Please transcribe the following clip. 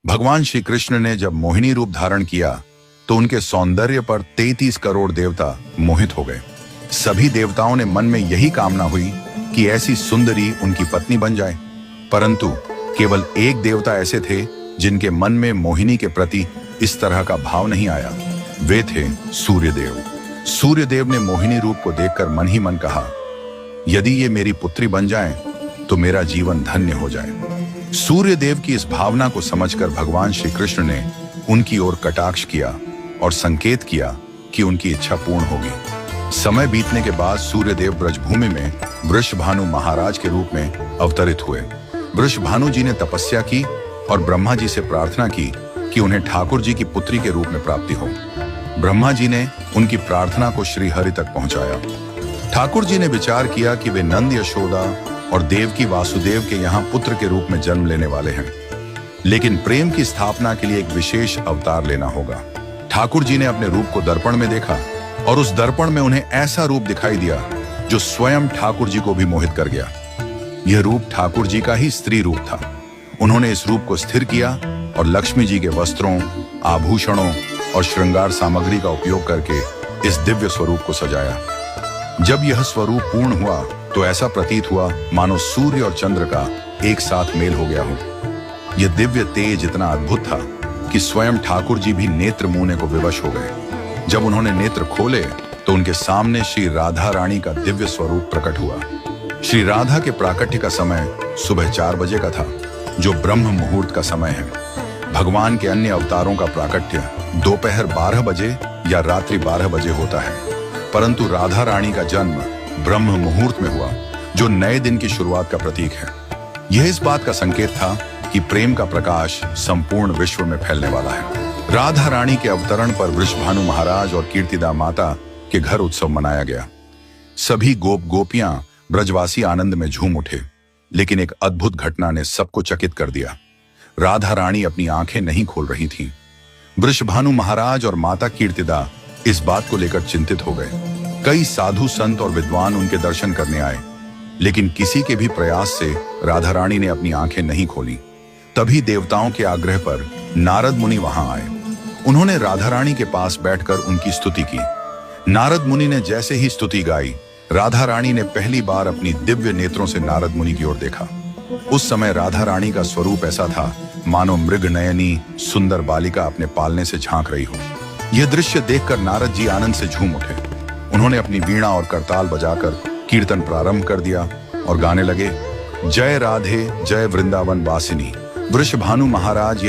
भगवान श्री कृष्ण ने जब मोहिनी रूप धारण किया तो उनके सौंदर्य पर 33 करोड़ देवता मोहित हो गए। सभी देवताओं ने मन में यही कामना हुई कि ऐसी सुंदरी उनकी पत्नी बन जाए, परंतु केवल एक देवता ऐसे थे जिनके मन में मोहिनी के प्रति इस तरह का भाव नहीं आया। वे थे सूर्यदेव। सूर्यदेव ने मोहिनी रूप को देखकर मन ही मन कहा, यदि ये मेरी पुत्री बन जाए तो मेरा जीवन धन्य हो जाए। सूर्यदेव की इस भावना को समझकर भगवान श्री कृष्ण ने उनकी ओर कटाक्ष किया और संकेत किया कि उनकी इच्छा पूर्ण होगी। समय बीतने के बाद सूर्यदेव ब्रजभूमि में वृषभानु महाराज के रूप में अवतरित हुए। वृषभानु जी ने तपस्या की और ब्रह्मा जी से प्रार्थना की कि उन्हें ठाकुर जी की पुत्री के रूप में प्राप्ति हो। ब्रह्मा जी ने उनकी प्रार्थना को श्री हरि तक पहुंचाया। ठाकुर जी ने विचार किया कि वे नंद यशोदा और देवकी वासुदेव के यहाँ पुत्र के रूप में जन्म लेने वाले हैं, लेकिन प्रेम की स्थापना के लिए एक विशेष अवतार लेना होगा। ठाकुर जी ने अपने रूप को दर्पण में देखा और उस दर्पण में उन्हें ऐसा रूप दिखाई दिया जो स्वयं ठाकुर जी को भी मोहित कर गया। यह रूप ठाकुर जी का ही स्त्री रूप था। उन्होंने इस रूप को स्थिर किया और लक्ष्मी जी के वस्त्रों, आभूषणों और श्रृंगार सामग्री का उपयोग करके इस दिव्य स्वरूप को सजाया। जब यह स्वरूप पूर्ण हुआ तो ऐसा प्रतीत हुआ मानो सूर्य और चंद्र का एक साथ मेल हो गया हो। यह दिव्य तेज इतना अद्भुत था कि स्वयं ठाकुर जी भी नेत्र मूंदने को विवश हो गए। जब उन्होंने नेत्र खोले तो उनके सामने श्री राधा रानी का दिव्य स्वरूप प्रकट हुआ। श्री राधा के प्राकट्य का समय सुबह 4 बजे का था, जो ब्रह्म मुहूर्त का समय है। भगवान के अन्य अवतारों का प्राकट्य दोपहर 12 बजे या रात्रि 12 बजे होता है, परंतु राधा रानी का जन्म ब्रह्म मुहूर्त में हुआ, जो नए दिन की शुरुआत का प्रतीक है। यह इस बात का संकेत था कि प्रेम का प्रकाश संपूर्ण विश्व में फैलने वाला है। राधा रानी के अवतरण पर वृषभानु महाराज और कीर्तिदा माता के घर उत्सव मनाया गया। सभी गोप गोपियां ब्रजवासी आनंद में झूम उठे, लेकिन एक अद्भुत घटना ने सबको चकित कर दिया। राधा रानी अपनी आंखें नहीं खोल रही थी। वृषभानु महाराज और माता कीर्तिदा इस बात को लेकर चिंतित हो गए। कई साधु संत और विद्वान उनके दर्शन करने आए, लेकिन किसी के भी प्रयास से राधा रानी ने अपनी आंखें नहीं खोली। तभी देवताओं के आग्रह पर नारद मुनि वहां आए। उन्होंने राधा रानी के पास बैठकर उनकी स्तुति की। नारद मुनि ने जैसे ही स्तुति गाई, राधा रानी ने पहली बार अपनी दिव्य नेत्रों से नारद मुनि की ओर देखा। उस समय राधा रानी का स्वरूप ऐसा था मानो मृग नयनी सुंदर बालिका अपने पालने से झांक रही हो। यह दृश्य देखकर नारद जी आनंद से झूम उठे। उन्होंने अपनी वीणा और करताल बजाकर कीर्तन प्रारंभ कर दिया और गाने लगे, जय राधे जय वृंदावन वासिनी। वृषभानु महाराज यह